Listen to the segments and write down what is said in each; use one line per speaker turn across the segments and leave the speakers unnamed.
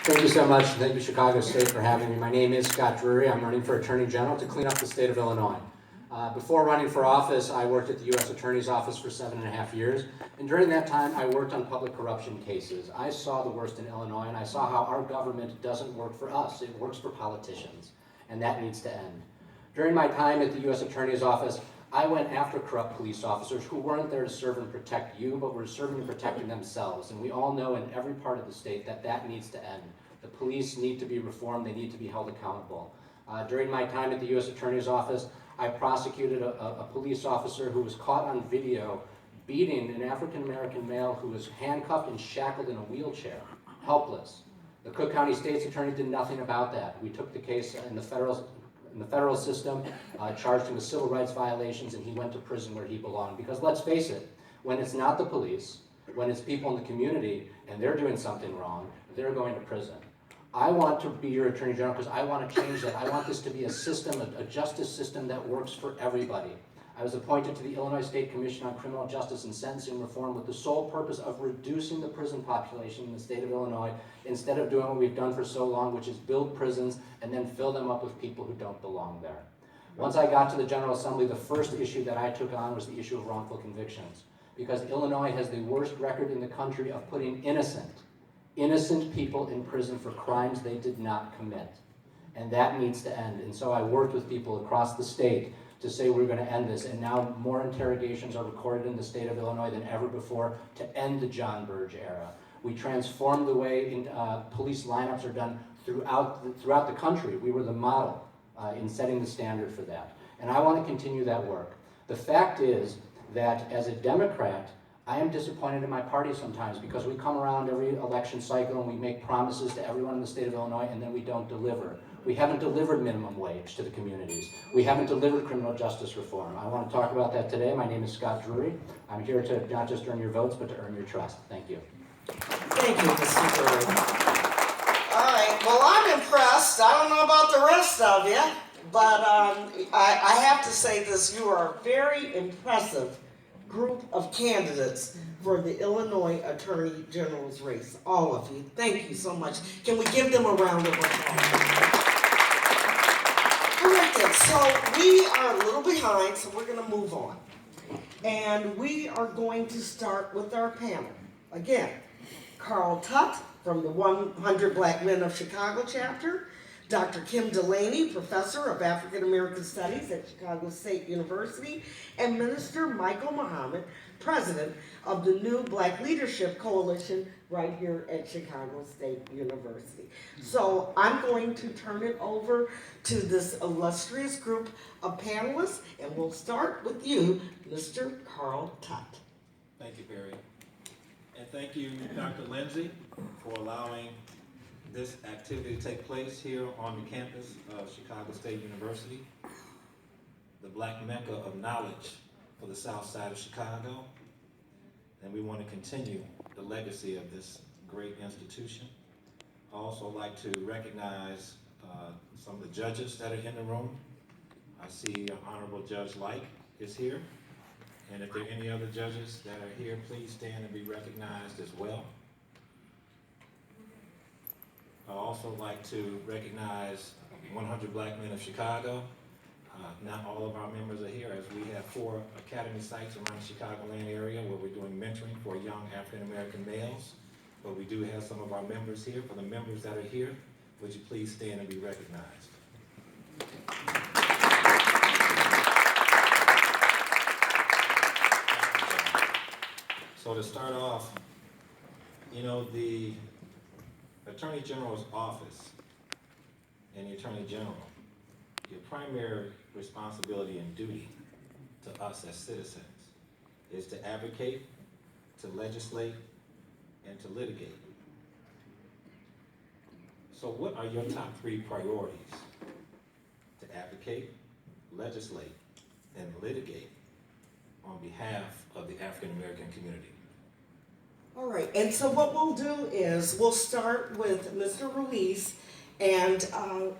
Thank you so much. Thank you, Chicago State, for having me. My name is Scott Drury. I'm running for Attorney General to clean up the state of Illinois. Before running for office, I worked at the U.S. Attorney's Office for 7.5 years, and during that time, I worked on public corruption cases. I saw the worst in Illinois, and I saw how our government doesn't work for us. It works for politicians, and that needs to end. During my time at the U.S. Attorney's Office, I went after corrupt police officers who weren't there to serve and protect you, but were serving and protecting themselves. And we all know in every part of the state that that needs to end. The police need to be reformed. They need to be held accountable. During my time at the U.S. Attorney's Office, I prosecuted a police officer who was caught on video beating an African-American male who was handcuffed and shackled in a wheelchair, helpless. The Cook County State's Attorney did nothing about that. We took the case in the federal system, charged him with civil rights violations, and he went to prison where he belonged. Because let's face it, when it's not the police, when it's people in the community and they're doing something wrong, they're going to prison. I want to be your Attorney General because I want to change that. I want this to be a system, a justice system that works for everybody. I was appointed to the Illinois State Commission on Criminal Justice and Sentencing Reform with the sole purpose of reducing the prison population in the state of Illinois instead of doing what we've done for so long, which is build prisons and then fill them up with people who don't belong there. Once I got to the General Assembly, the first issue that I took on was the issue of wrongful convictions, because Illinois has the worst record in the country of putting innocent people in prison for crimes they did not commit. And that needs to end. And so I worked with people across the state to say we're going to end this. And now more interrogations are recorded in the state of Illinois than ever before to end the John Burge era. We transformed the way police lineups are done throughout the country. We were the model in setting the standard for that. And I want to continue that work. The fact is that as a Democrat, I am disappointed in my party sometimes because we come around every election cycle and we make promises to everyone in the state of Illinois and then we don't deliver. We haven't delivered minimum wage to the communities. We haven't delivered criminal justice reform. I want to talk about that today. My name is Scott Drury. I'm here to not just earn your votes, but to earn your trust. Thank you.
Thank you, Mr. Drury. All right, well, I'm impressed. I don't know about the rest of you, but I have to say this. You are a very impressive group of candidates for the Illinois Attorney General's race. All of you. Thank you so much. Can we give them a round of applause? All right then, so we are a little behind, so we're going to move on. And we are going to start with our panel. Again, Carl Tutt from the 100 Black Men of Chicago chapter, Dr. Kim Delaney, Professor of African American Studies at Chicago State University, and Minister Michael Muhammad, President of the new Black Leadership Coalition right here at Chicago State University. So I'm going to turn it over to this illustrious group of panelists, and we'll start with you, Mr. Carl Tutt.
Thank you, Barry. And thank you, Dr. Lindsay, for allowing this activity to take place here on the campus of Chicago State University, the Black Mecca of knowledge for the South Side of Chicago. And we want to continue the legacy of this great institution. I also like to recognize some of the judges that are in the room. I see Honorable Judge Like is here. And if there are any other judges that are here, please stand and be recognized as well. I also like to recognize 100 Black Men of Chicago. Not all of our members are here, as we have 4 academy sites around the Chicagoland area where we're doing mentoring for young African-American males. But we do have some of our members here. For the members that are here, would you please stand and be recognized? So to start off, you know, the Attorney General's office and the Attorney General, your primary responsibility and duty to us as citizens is to advocate, to legislate, and to litigate. So what are your top 3 priorities? To advocate, legislate, and litigate on behalf of the African American community.
All right, and so what we'll do is we'll start with Mr. Ruiz, and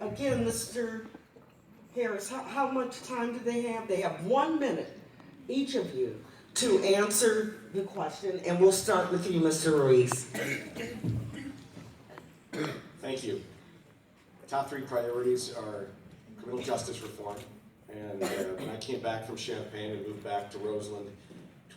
again, Mr. Harris, how much time do they have? They have 1 minute, each of you, to answer the question, and we'll start with you, Mr. Ruiz.
Thank you. The top 3 priorities are criminal justice reform. And when I came back from Champaign and moved back to Roseland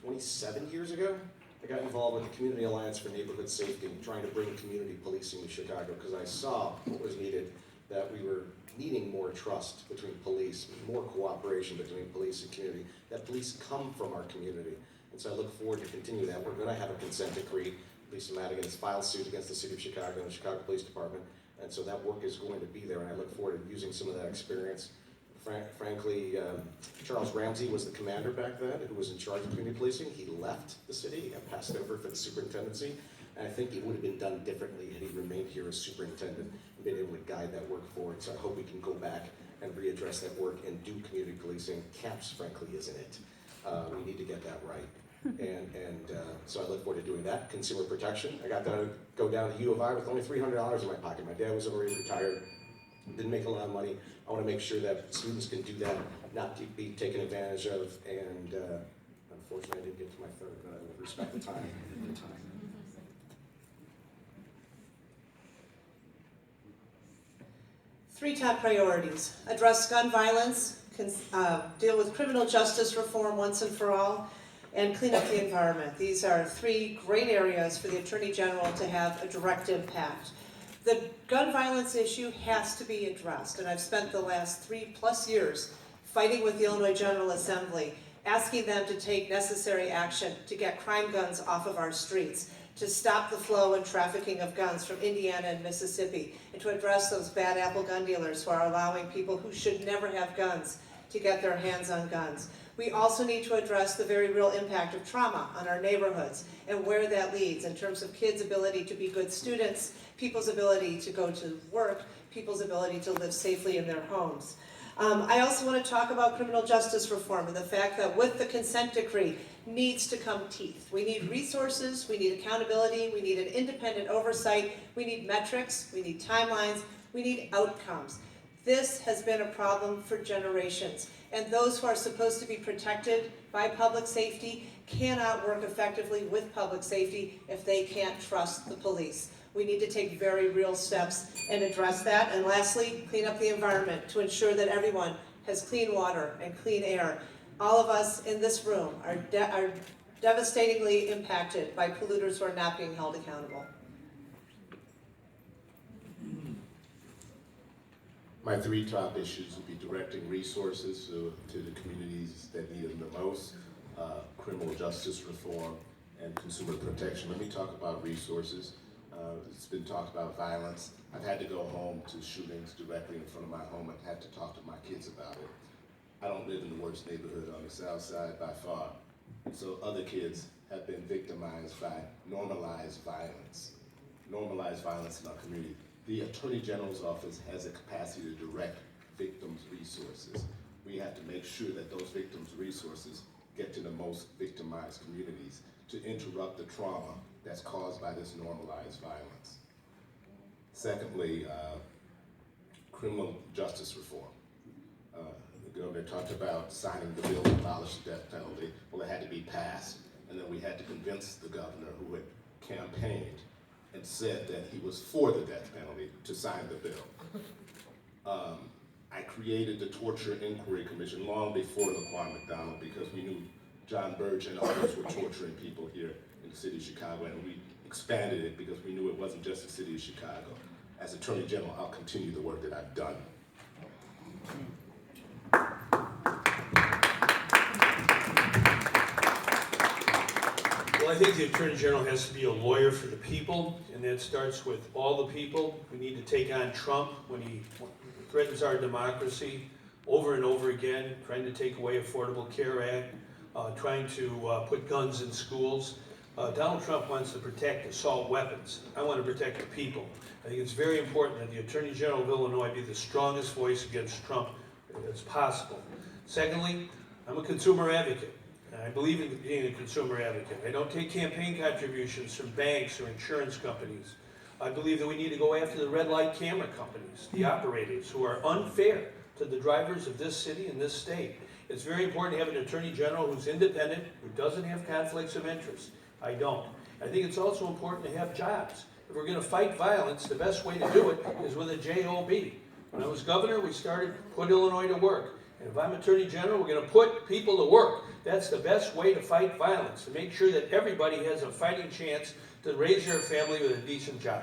27 years ago, I got involved with the Community Alliance for Neighborhood Safety, trying to bring community policing to Chicago, because I saw what was needed, that we were needing more trust between police, more cooperation between police and community, that police come from our community. And so I look forward to continue that. We're going to have a consent decree. Lisa Madigan has filed suit against the City of Chicago and the Chicago Police Department, and so that work is going to be there, and I look forward to using some of that experience. Frankly, Charles Ramsey was the commander back then, who was in charge of community policing. He left the city and passed over for the superintendency, and I think it would have been done differently had he remained here as superintendent and been able to guide that work forward. So I hope we can go back and readdress that work and do community policing. CAPS, frankly, isn't it. We need to get that right. So I look forward to doing that. Consumer protection. I got to go down to U of I with only $300 in my pocket. My dad was already retired, didn't make a lot of money. I want to make sure that students can do that, not to be taken advantage of. And unfortunately, I didn't get to my third, but I will respect the time.
Three top priorities: address gun violence, deal with criminal justice reform once and for all, and clean up the environment. These are 3 great areas for the Attorney General to have a direct impact. The gun violence issue has to be addressed, and I've spent the last 3+ years fighting with the Illinois General Assembly, asking them to take necessary action to get crime guns off of our streets, to stop the flow and trafficking of guns from Indiana and Mississippi, and to address those bad apple gun dealers who are allowing people who should never have guns to get their hands on guns. We also need to address the very real impact of trauma on our neighborhoods and where that leads in terms of kids' ability to be good students, people's ability to go to work, people's ability to live safely in their homes. I also want to talk about criminal justice reform and the fact that with the consent decree needs to come teeth. We need resources, we need accountability, we need an independent oversight, we need metrics, we need timelines, we need outcomes. This has been a problem for generations, and those who are supposed to be protected by public safety cannot work effectively with public safety if they can't trust the police. We need to take very real steps and address that. And lastly, clean up the environment to ensure that everyone has clean water and clean air. All of us in this room are devastatingly impacted by polluters who are not being held accountable.
My 3 top issues would be directing resources to the communities that need them the most, criminal justice reform, and consumer protection. Let me talk about resources. It's been talked about violence. I've had to go home to shootings directly in front of my home. I've had to talk to my kids about it. I don't live in the worst neighborhood on the south side by far. And so other kids have been victimized by normalized violence in our community. The Attorney General's office has a capacity to direct victims' resources. We have to make sure that those victims' resources get to the most victimized communities to interrupt the trauma that's caused by this normalized violence. Secondly, criminal justice reform. The governor talked about signing the bill to abolish the death penalty. Well, it had to be passed, and then we had to convince the governor, who had campaigned and said that he was for the death penalty, to sign the bill. I created the Torture Inquiry Commission long before Laquana McDonald, because we knew John Burge and others were torturing people here in the city of Chicago, and we expanded it because we knew it wasn't just the city of Chicago. As Attorney General, I'll continue the work that I've done.
Well, I think the Attorney General has to be a lawyer for the people, and that starts with all the people. We need to take on Trump when he threatens our democracy over and over again, trying to take away Affordable Care Act, trying to put guns in schools. Donald Trump wants to protect assault weapons. I want to protect the people. I think it's very important that the Attorney General of Illinois be the strongest voice against Trump as possible. Secondly, I'm a consumer advocate. I believe in being a consumer advocate. I don't take campaign contributions from banks or insurance companies. I believe that we need to go after the red light camera companies, the operators, who are unfair to the drivers of this city and this state. It's very important to have an Attorney General who's independent, who doesn't have conflicts of interest. I don't. I think it's also important to have jobs. if we're gonna fight violence, the best way to do it is with a JOB. When I was governor, we started Put Illinois to Work. And if I'm Attorney General, we're gonna put people to work. That's the best way to fight violence, to make sure that everybody has a fighting chance to raise their family with a decent job.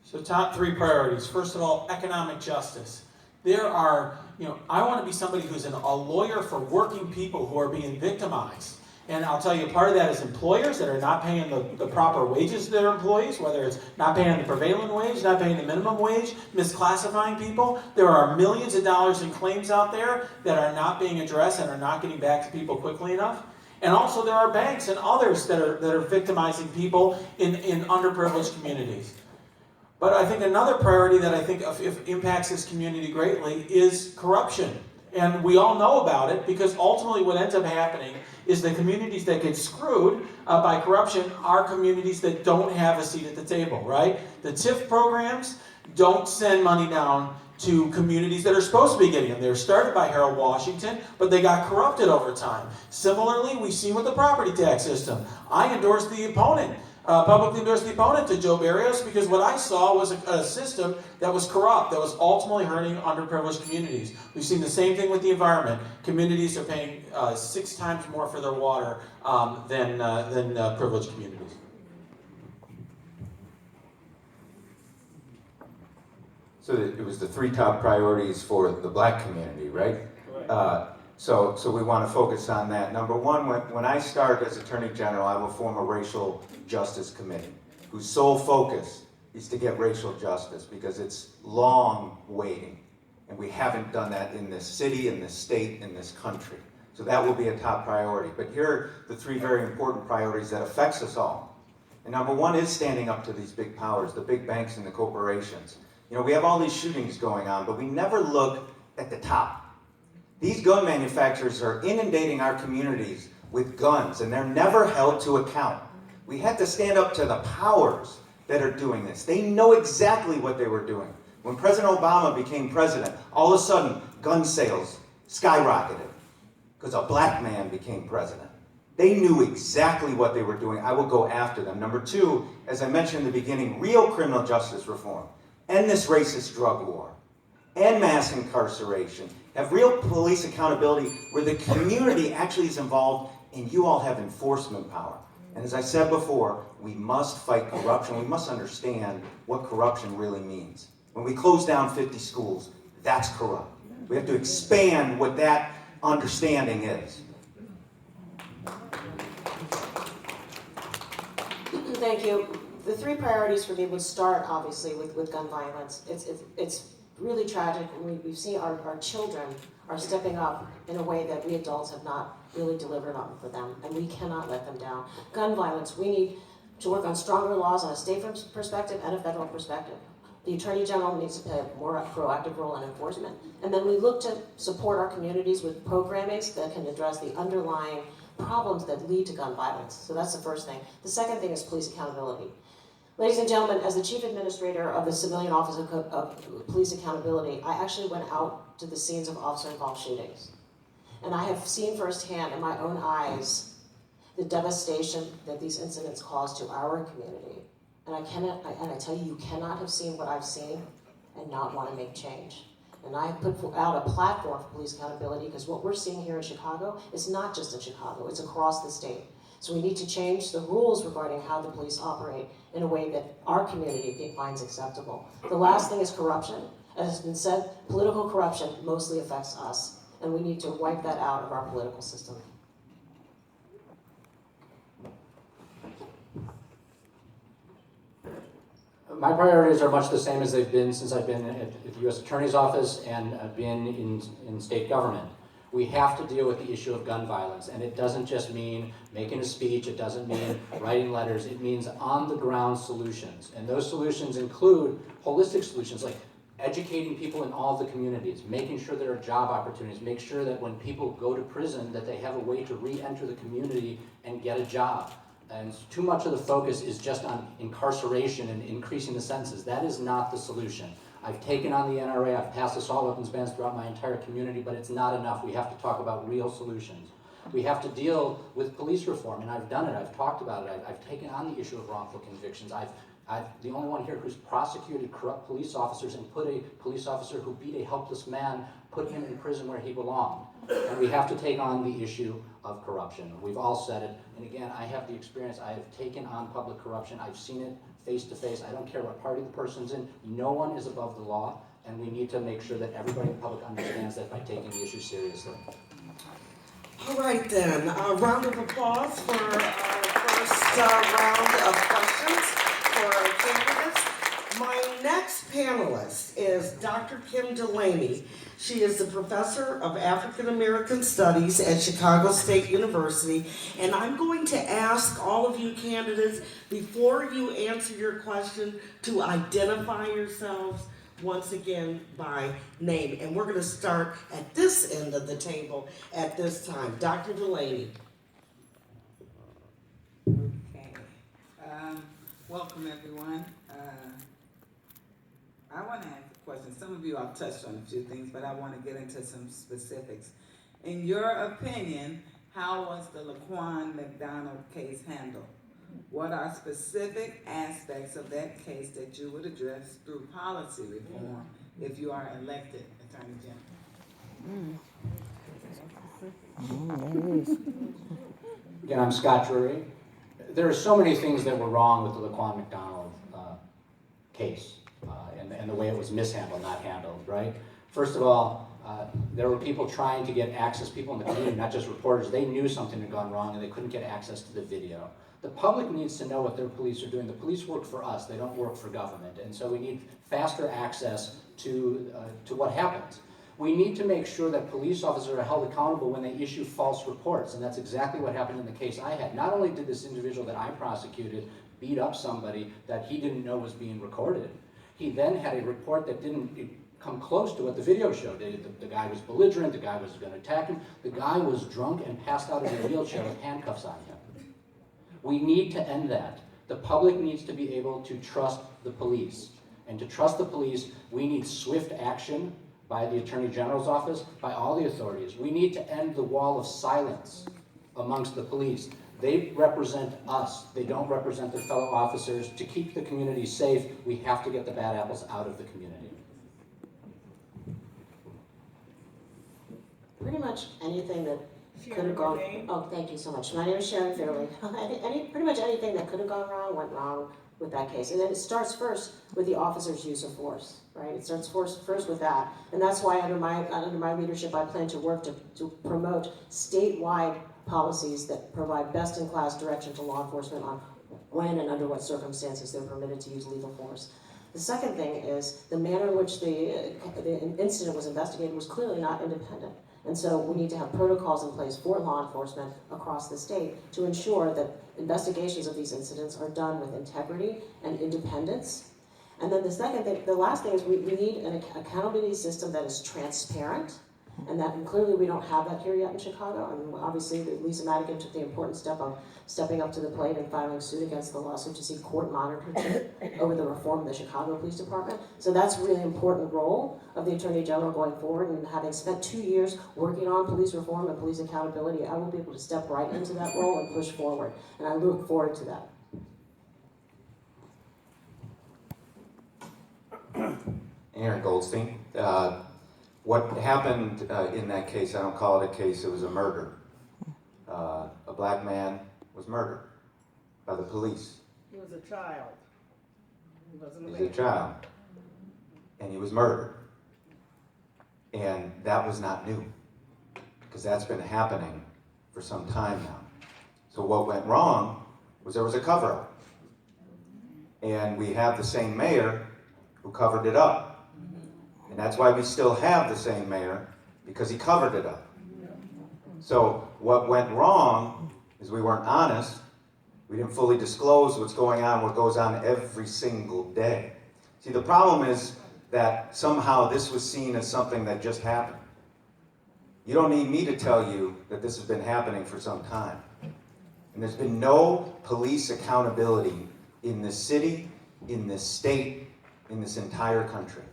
So top 3 priorities. First of all, economic justice. There are, I want to be somebody who's a lawyer for working people who are being victimized. And I'll tell you, part of that is employers that are not paying the proper wages to their employees, whether it's not paying the prevailing wage, not paying the minimum wage, misclassifying people. There are millions of dollars in claims out there that are not being addressed and are not getting back to people quickly enough. And also there are banks and others that are victimizing people in underprivileged communities. But I think another priority that I think if impacts this community greatly is corruption. And we all know about it because ultimately what ends up happening is the communities that get screwed by corruption are communities that don't have a seat at the table, right? The TIF programs don't send money down to communities that are supposed to be getting them. They were started by Harold Washington, but they got corrupted over time. Similarly, we see with the property tax system. I endorsed the opponent. Publicly endorsed the opponent to Joe Barrios because what I saw was a system that was corrupt, that was ultimately hurting underprivileged communities. We've seen the same thing with the environment. Communities are paying 6 times more for their water than privileged communities.
So it was the 3 top priorities for the black community, right? So we want to focus on that. Number 1, when I start as Attorney General, I will form a racial justice committee whose sole focus is to get racial justice because it's long waiting. And we haven't done that in this city, in this state, in this country. So that will be a top priority. But here are the 3 very important priorities that affects us all. And number 1 is standing up to these big powers, the big banks and the corporations. We have all these shootings going on, but we never look at the top. These gun manufacturers are inundating our communities with guns, and they're never held to account. We had to stand up to the powers that are doing this. They know exactly what they were doing. When President Obama became president, all of a sudden, gun sales skyrocketed because a black man became president. They knew exactly what they were doing. I will go after them. Number 2, as I mentioned in the beginning, real criminal justice reform. End this racist drug war. End mass incarceration. Have real police accountability where the community actually is involved and you all have enforcement power. And as I said before, we must fight corruption. We must understand what corruption really means. When we close down 50 schools, that's corrupt. We have to expand what that understanding is.
Thank you. The 3 priorities for me would start, obviously, with gun violence. It's really tragic. We've seen our children are stepping up in a way that we adults have not really delivered on for them, and we cannot let them down. Gun violence, we need to work on stronger laws on a state perspective and a federal perspective. The Attorney General needs to play a more proactive role in enforcement. And then we look to support our communities with programmings that can address the underlying problems that lead to gun violence. So that's the first thing. The second thing is police accountability. Ladies and gentlemen, as the Chief Administrator of the Civilian Office of Police Accountability, I actually went out to the scenes of officer-involved shootings. And I have seen firsthand in my own eyes the devastation that these incidents cause to our community. And I tell you, you cannot have seen what I've seen and not want to make change. And I have put out a platform for police accountability because what we're seeing here in Chicago is not just in Chicago, it's across the state. So we need to change the rules regarding how the police operate in a way that our community finds acceptable. The last thing is corruption. As has been said, political corruption mostly affects us, and we need to wipe that out of our political system.
My priorities are much the same as they've been since I've been at the U.S. Attorney's Office and been in state government. We have to deal with the issue of gun violence, and it doesn't just mean making a speech, it doesn't mean writing letters, it means on-the-ground solutions. And those solutions include holistic solutions like educating people in all the communities, making sure there are job opportunities, make sure that when people go to prison that they have a way to re-enter the community and get a job. And too much of the focus is just on incarceration and increasing the sentences. That is not the solution. I've taken on the NRA, I've passed assault weapons bans throughout my entire community, but it's not enough. We have to talk about real solutions. We have to deal with police reform, and I've done it, I've talked about it, I've taken on the issue of wrongful convictions. I've the only one here who's prosecuted corrupt police officers and put a police officer who beat a helpless man, put him in prison where he belonged. And we have to take on the issue of corruption. We've all said it, and again, I have the experience. I have taken on public corruption. I've seen it face to face. I don't care what party the person's in. No one is above the law, and we need to make sure that everybody in the public understands that by taking the issue seriously.
All right then, a round of applause for our first round of questions for our candidates. My next panelist is Dr. Kim Delaney. She is the professor of African American Studies at Chicago State University, and I'm going to ask all of you candidates, before you answer your question, to identify yourselves once again by name. And we're going to start at this end of the table at this time. Dr. Delaney.
Okay. Welcome, everyone. I want to ask a question. Some of you have touched on a few things, but I want to get into some specifics. In your opinion, how was the Laquana McDonald case handled? What are specific aspects of that case that you would address through policy reform if you are elected Attorney General?
Again, I'm Scott Drury. There are so many things that were wrong with the Laquana McDonald case and the way it was mishandled, not handled, right? First of all, there were people trying to get access, people in the community, not just reporters. They knew something had gone wrong and they couldn't get access to the video. The public needs to know what their police are doing. The police work for us, they don't work for government. And so we need faster access to what happens. We need to make sure that police officers are held accountable when they issue false reports, and that's exactly what happened in the case I had. Not only did this individual that I prosecuted beat up somebody that he didn't know was being recorded, he then had a report that didn't come close to what the video showed. The guy was belligerent, the guy was going to attack him, the guy was drunk and passed out in a wheelchair with handcuffs on him. We need to end that. The public needs to be able to trust the police. And to trust the police, we need swift action by the Attorney General's office, by all the authorities. We need to end the wall of silence amongst the police. They represent us. They don't represent their fellow officers. To keep the community safe, we have to get the bad apples out of the community.
Pretty much anything that could have gone. Oh, thank you so much. My name is Sharon Fairley. Pretty much anything that could have gone wrong went wrong with that case. And then it starts first with the officer's use of force, right? It starts first with that. And that's why under my leadership, I plan to work to promote statewide policies that provide best-in-class direction to law enforcement on when and under what circumstances they're permitted to use lethal force. The second thing is the manner in which the incident was investigated was clearly not independent. And so we need to have protocols in place for law enforcement across the state to ensure that investigations of these incidents are done with integrity and independence. And then the last thing is we need an accountability system that is transparent, and clearly we don't have that here yet in Chicago. I mean, obviously, Lisa Madigan took the important step of stepping up to the plate and filing suit against the lawsuit to seek court monitoring over the reform of the Chicago Police Department. So that's a really important role of the Attorney General going forward, and having spent 2 years working on police reform and police accountability, I will be able to step right into that role and push forward, and I look forward to that.
Aaron Goldstein. What happened in that case, I don't call it a case, it was a murder. A black man was murdered by the police.
He was a child. He wasn't a man.
He was a child. And he was murdered. And that was not new, because that's been happening for some time now. So what went wrong was there was a cover-up. And we have the same mayor who covered it up. And that's why we still have the same mayor, because he covered it up. So what went wrong is we weren't honest. We didn't fully disclose what's going on, what goes on every single day. See, the problem is that somehow this was seen as something that just happened. You don't need me to tell you that this has been happening for some time. And there's been no police accountability in this city, in this state, in this entire country.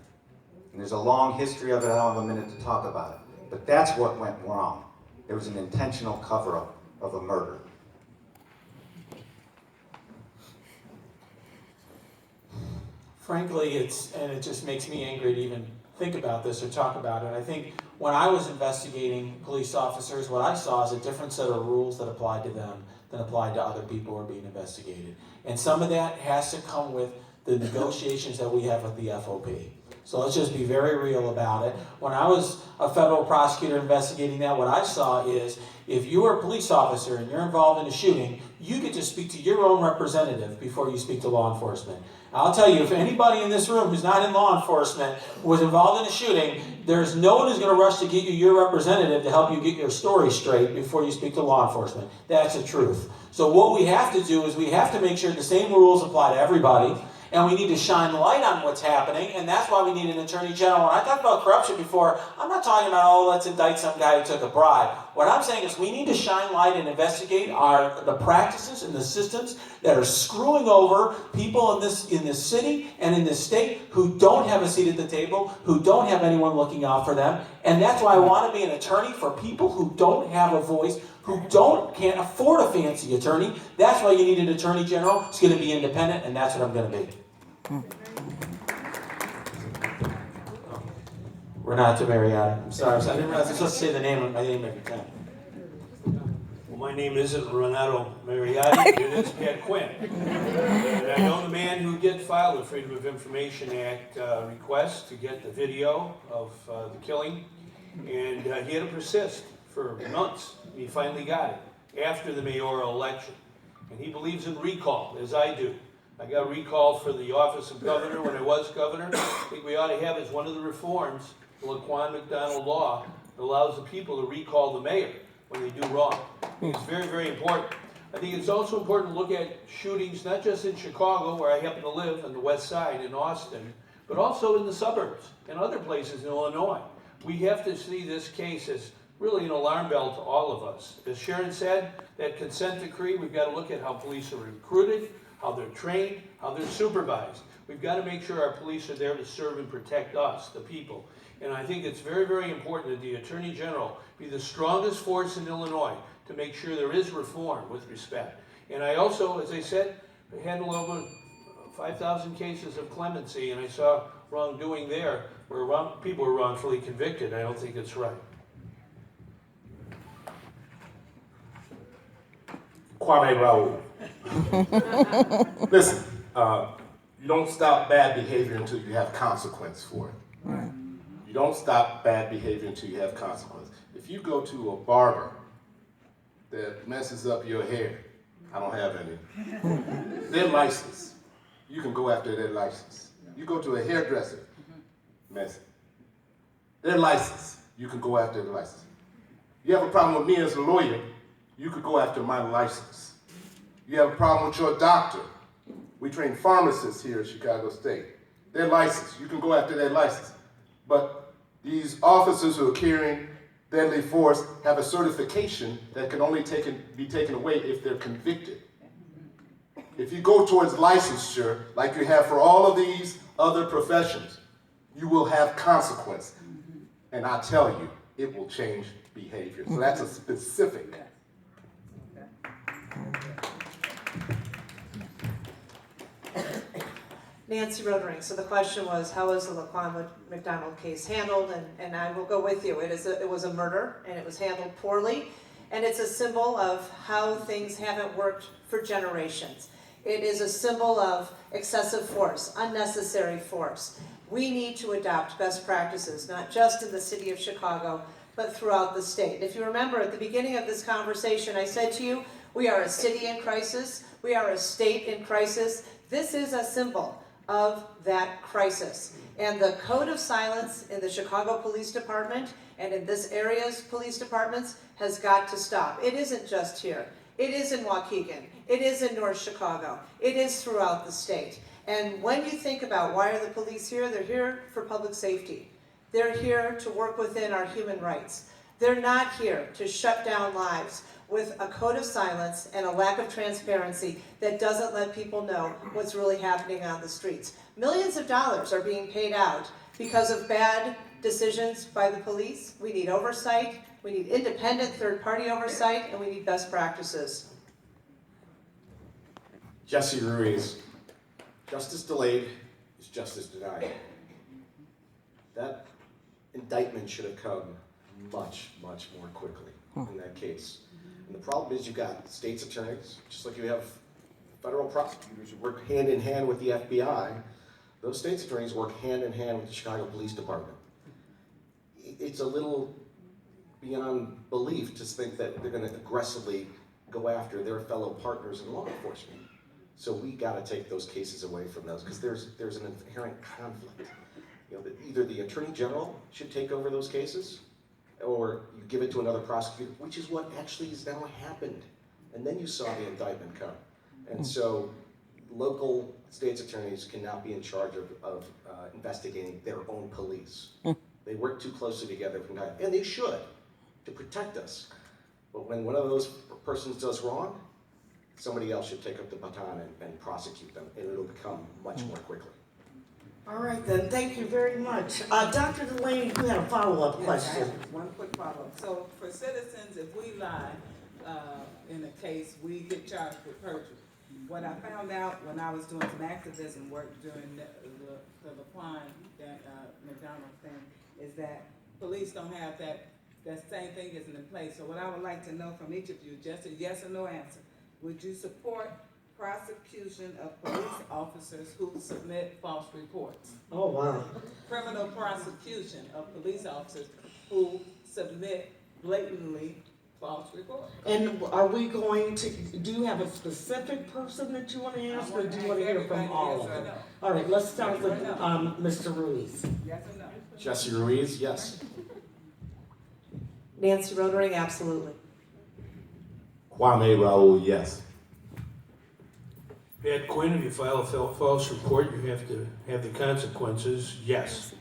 And there's a long history of it, I don't have a minute to talk about it. But that's what went wrong. There was an intentional cover-up of a murder.
Frankly, it just makes me angry to even think about this or talk about it. I think when I was investigating police officers, what I saw is a different set of rules that applied to them than applied to other people who are being investigated. And some of that has to come with the negotiations that we have with the FOP. So let's just be very real about it. When I was a federal prosecutor investigating that, what I saw is if you are a police officer and you're involved in a shooting, you get to speak to your own representative before you speak to law enforcement. I'll tell you, if anybody in this room who's not in law enforcement was involved in a shooting, there's no one who's going to rush to get you your representative to help you get your story straight before you speak to law enforcement. That's the truth. So what we have to do is we have to make sure the same rules apply to everybody, and we need to shine light on what's happening, and that's why we need an attorney general. When I talked about corruption before, I'm not talking about, oh, let's indict some guy who took a bribe. What I'm saying is we need to shine light and investigate the practices and the systems that are screwing over people in this city and in this state who don't have a seat at the table, who don't have anyone looking out for them. And that's why I want to be an attorney for people who don't have a voice, who can't afford a fancy attorney. That's why you need an attorney general. It's going to be independent, and that's what I'm going to be. Renata Marietta. I'm sorry, I didn't realize I was supposed to say my name every time.
Well, my name isn't Renato Mariotti, it is Pat Quinn. And I know the man who did file the Freedom of Information Act request to get the video of the killing. And he had to persist for months. He finally got it after the mayoral election. And he believes in recall, as I do. I got recalled for the office of governor when I was governor. I think we ought to have as one of the reforms the Laquana McDonald law that allows the people to recall the mayor when they do wrong. I think it's very, very important. I think it's also important to look at shootings, not just in Chicago, where I happen to live, on the west side in Austin, but also in the suburbs and other places in Illinois. We have to see this case as really an alarm bell to all of us. As Sharon said, that consent decree, we've got to look at how police are recruited, how they're trained, how they're supervised. We've got to make sure our police are there to serve and protect us, the people. And I think it's very, very important that the Attorney General be the strongest force in Illinois to make sure there is reform with respect. And I also, as I said, handle over 5,000 cases of clemency, and I saw wrongdoing there where people were wrongfully convicted. I don't think it's right.
Kwame Raoul. Listen, you don't stop bad behavior until you have consequence for it.
Right.
You don't stop bad behavior until you have consequence. If you go to a barber that messes up your hair, I don't have any, they're licensed. You can go after their license. You go to a hairdresser, mess. They're licensed. You can go after their license. You have a problem with me as a lawyer, you could go after my license. You have a problem with your doctor. We train pharmacists here at Chicago State. They're licensed. You can go after their license. But these officers who are carrying deadly force have a certification that can only be taken away if they're convicted. If you go towards licensure, like you have for all of these other professions, you will have consequence. And I tell you, it will change behavior. So that's a specific.
Nancy Rodering. So the question was, how was the Laquana McDonald case handled? And I will go with you. It was a murder, and it was handled poorly. And it's a symbol of how things haven't worked for generations. It is a symbol of excessive force, unnecessary force. We need to adopt best practices, not just in the city of Chicago, but throughout the state. If you remember at the beginning of this conversation, I said to you, we are a city in crisis. We are a state in crisis. This is a symbol of that crisis. And the code of silence in the Chicago Police Department and in this area's police departments has got to stop. It isn't just here. It is in Waukegan. It is in North Chicago. It is throughout the state. And when you think about why are the police here, they're here for public safety. They're here to work within our human rights. They're not here to shut down lives with a code of silence and a lack of transparency that doesn't let people know what's really happening on the streets. Millions of dollars are being paid out because of bad decisions by the police. We need oversight, we need independent third-party oversight, and we need best practices.
Jesse Ruiz, justice delayed is justice denied. That indictment should have come much, much more quickly in that case. And the problem is you've got state's attorneys, just like you have federal prosecutors who work hand in hand with the FBI. Those state's attorneys work hand in hand with the Chicago Police Department. It's a little beyond belief to think that they're going to aggressively go after their fellow partners in law enforcement. So we got to take those cases away from those because there's an inherent conflict. You know, that either the Attorney General should take over those cases, or you give it to another prosecutor, which is what actually has now happened. And then you saw the indictment come. And so local state's attorneys cannot be in charge of investigating their own police. They work too closely together, and they should, to protect us. But when one of those persons does wrong, somebody else should take up the baton and prosecute them, and it'll become much more quickly.
All right then, thank you very much. Dr. Delaney, you had a follow-up
Yes, I
question.
have one quick follow-up. So for citizens, if we lie in a case, we get charged with perjury. What I found out when I was doing some activism work during the Laquana McDonald thing is that police don't have that same thing isn't in place. So what I would like to know from each of you, just a yes or no answer, would you support prosecution of police officers who submit false reports?
Oh, wow.
Criminal prosecution of police officers who submit blatantly false reports.
And are we going to, do you have a specific person that you want to ask, or do you want to hear from all of them? All right, let's start with Mr. Ruiz.
Yes or no?
Jesse Ruiz, yes.
Nancy Rotering, absolutely.
Kwame Raoul, yes.
Pat Quinn, if you file a false report, you have to have the consequences, yes.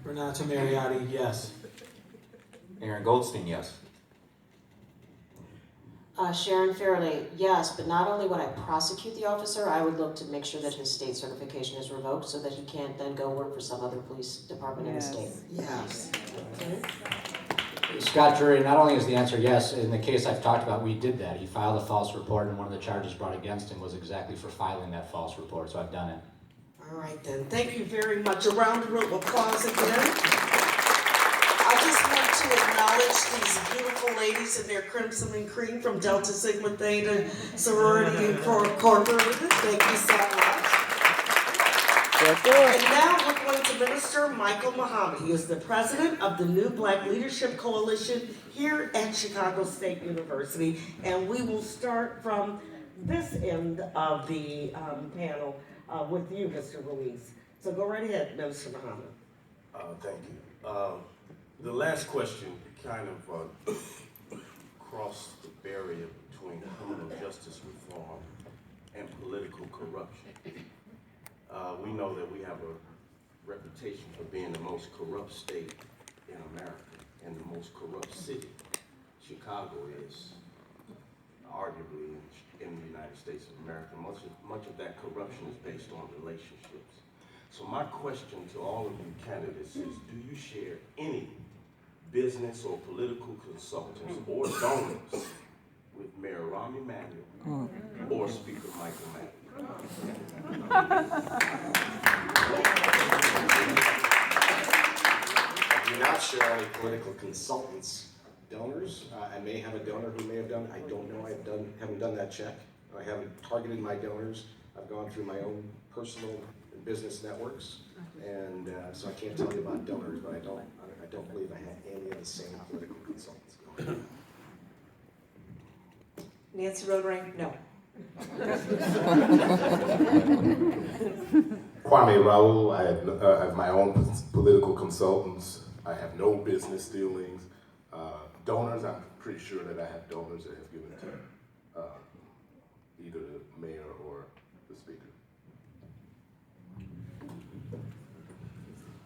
Renata Mariotti, yes.
Aaron Goldstein, yes.
Sharon Fairley, yes, but not only would I prosecute the officer, I would look to make sure that his state certification is revoked so that he can't then go work for some other police department in the state.
Yes.
Scott Drury, not only is the answer yes, in the case I've talked about, we did that. He filed a false report, and one of the charges brought against him was exactly for filing that false report, so I've done it.
All right then, thank you very much. A round of applause again. I just want to acknowledge these beautiful ladies in their crimson and cream from Delta Sigma Theta Sorority Incorporated. Thank you so much. And now we're going to Minister Michael Muhammad. He is the president of the New Black Leadership Coalition here at Chicago State University. And we will start from this end of the panel with you, Mr. Ruiz. So go right ahead, Minister Muhammad.
Thank you. The last question kind of crossed the barrier between criminal justice reform and political corruption. We know that we have a reputation for being the most corrupt state in America and the most corrupt city. Chicago is arguably in the United States of America. Much of that corruption is based on relationships. So my question to all of you candidates is, do you share any business or political consultants or donors with Mayor Rahm Emanuel or Speaker Michael Madigan?
I do not share any political consultants. Donors, I may have a donor who may have done, I don't know, haven't done that check. I haven't targeted my donors. I've gone through my own personal and business networks. And so I can't tell you about donors, but I don't believe I have any of the same political consultants.
Nancy Rotering, no.
Kwame Raoul, I have my own political consultants. I have no business dealings. Donors, I'm pretty sure that I have donors that have given to either the mayor or the speaker.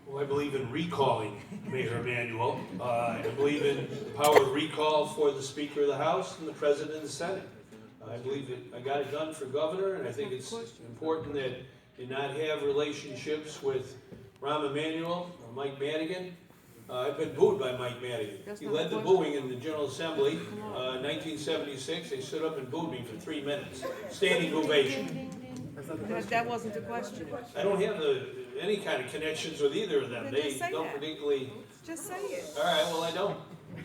Well, I believe in recalling Mayor Emanuel. I believe in the power of recall for the Speaker of the House and the President of the Senate. I believe that I got it done for governor, and I think it's important that you not have relationships with Rahm Emanuel, or Mike Madigan. I've been booed by Mike Madigan. He led the booing in the General Assembly in 1976. They stood up and booed me for 3 minutes. Standing ovation.
That wasn't the question.
I don't have any kind of connections with either of them.
Then
They
just say
don't
that.
particularly.
Just say it.
All right, well, I don't.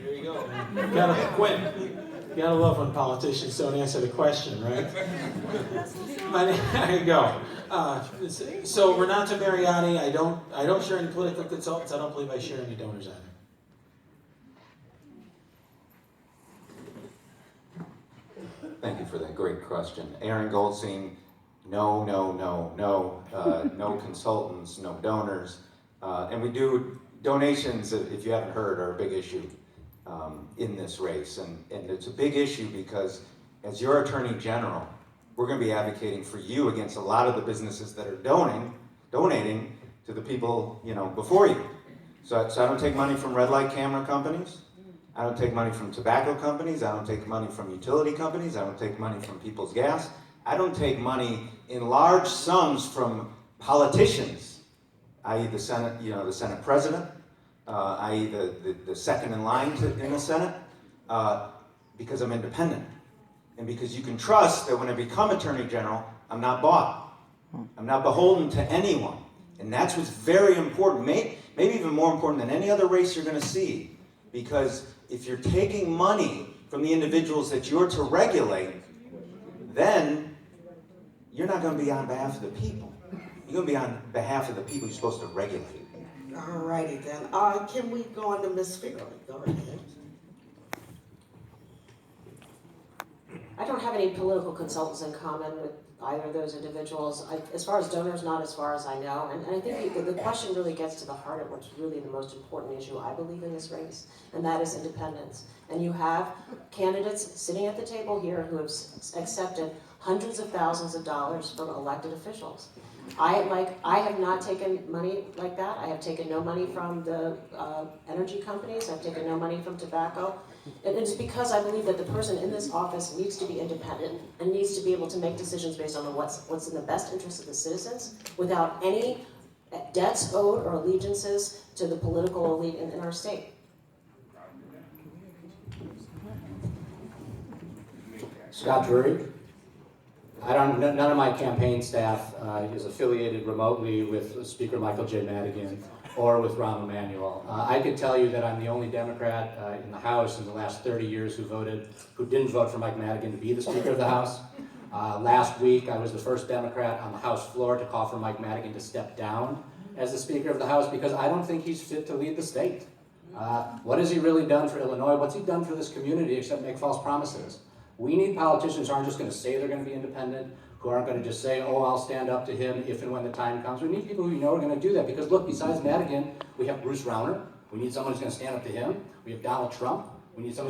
There you go.
You gotta love when politicians don't answer the question, right? There you go. So Renata Mariotti, I don't share any political consultants. I don't believe I share any donors either.
Thank you for that great question. Aaron Goldstein, no, no consultants, no donors. And we do donations, if you haven't heard, are a big issue in this race. And it's a big issue because as your Attorney General, we're going to be advocating for you against a lot of the businesses that are donating to the people, before you. So I don't take money from red light camera companies. I don't take money from tobacco companies. I don't take money from utility companies. I don't take money from People's Gas. I don't take money in large sums from politicians, i.e. the Senate, the Senate President, i.e. the second in line in the Senate, because I'm independent. And because you can trust that when I become Attorney General, I'm not bought. I'm not beholden to anyone. And that's what's very important, maybe even more important than any other race you're going to see. Because if you're taking money from the individuals that you're to regulate, then you're not going to be on behalf of the people. You're going to be on behalf of the people you're supposed to regulate.
All righty then. Can we go on to Ms. Fairley? Go right ahead.
I don't have any political consultants in common with either of those individuals. As far as donors, not as far as I know. And I think the question really gets to the heart of what's really the most important issue, I believe, in this race, and that is independence. And you have candidates sitting at the table here who have accepted hundreds of thousands of dollars from elected officials. I have not taken money like that. I have taken no money from the energy companies. I've taken no money from tobacco. And it's because I believe that the person in this office needs to be independent and needs to be able to make decisions based on what's in the best interest of the citizens without any debts owed or allegiances to the political elite in our state.
Scott Drury. None of my campaign staff is affiliated remotely with Speaker Michael J. Madigan or with Rahm Emanuel. I could tell you that I'm the only Democrat in the House in the last 30 years who didn't vote for Mike Madigan to be the Speaker of the House. Last week, I was the first Democrat on the House floor to call for Mike Madigan to step down as the Speaker of the House because I don't think he's fit to lead the state. What has he really done for Illinois? What's he done for this community except make false promises? We need politicians who aren't just going to say they're going to be independent, who aren't going to just say, oh, I'll stand up to him if and when the time comes. We need people who are going to do that because, look, besides Madigan, we have Bruce Rauner. We need someone who's going to stand up to him. We have Donald Trump. We need someone